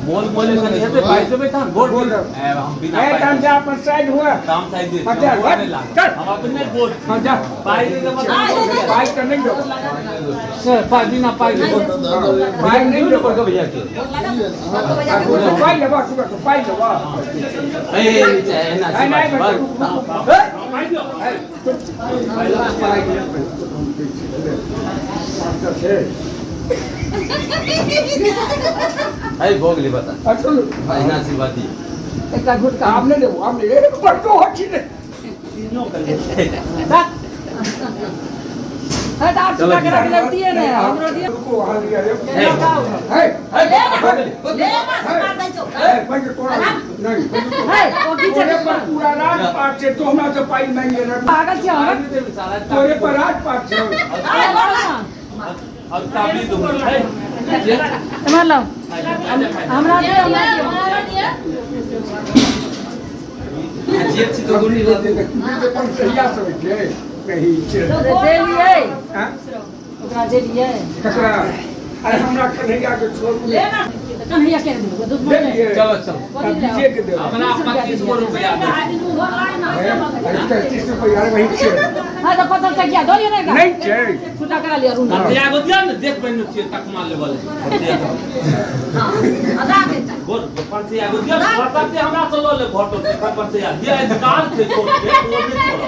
मोल मोल से नहीं है भाई तो बेटा बोल हम बिना ए काम से अपन साइड हुआ काम साइड दे चल हम अपने बोल हां जा भाई ने मतलब भाई करने दो सर भाई बिना भाई भाई नहीं दो पर भैया के भाई लगा तू भाई लगा ए ना नहीं भाई दो भाई भोगली बता अच्छा भाई ना सी बात ही एक घुट का आपने ले पर को अच्छी ने तीनों कर ले है दांत चुका के रख लेती है ना हमरो दिए को वहां लिया रे है ले ना मार दे चो पंज तोड़ा नहीं है ओ पीछे पर पूरा रात पाट से तो हमरा तो पाई मांगे रे पागल छे हम तोरे पर रात पाट से अब काबली दूंगा है मार लो हमरा दिए जेब से तो गोली ले दे मुझे पर सहिया से के कहीं से दे लिए हां ओकरा दे लिए ककरा अरे हमरा कन्हैया के छोड़ ले कन्हैया के दे दो दे लिए चलो चलो दीजिए के दे अपना 25 रुपया अरे 30 रुपया वही से हां तो पता से क्या दो लिए ना नहीं चाहिए छुटा करा लिया रूम या गो दिया ना देख बन छी तक मार लेवल हां आधा के गोर पर से या गो दिया पता से हमरा चलो ले घर तो पर से या दिया दुकान से छोड़ के वो नहीं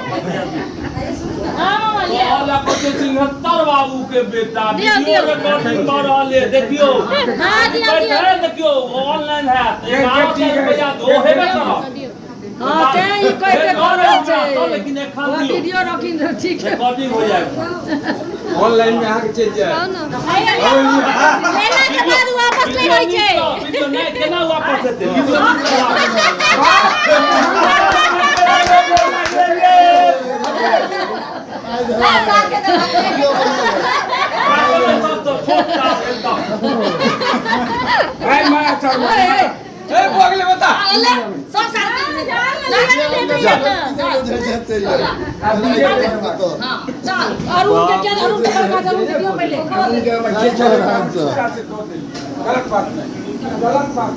छोड़ा हां लिया वाला को 73 बाबू के बेटा वीडियो रिकॉर्डिंग कर रहले देखियो हां दिया देखियो ऑनलाइन है 11 रुपया दो है बेटा हां ते ई कोई के करे छे लेकिन एक खान वीडियो रखिन ठीक है रिकॉर्डिंग हो जाएगा ऑनलाइन में आके चल जाए लेला के बाद वापस ले होई छे वीडियो नहीं केना वापस हेतै वीडियो भाई माया चल ए बोगले बता सब साथ और उनके क्या और उनके का जरूर वीडियो पहले गलत बात नहीं गलत बात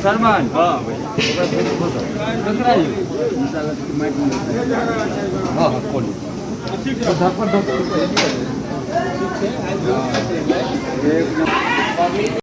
सलमान हां हां कौन ठीक है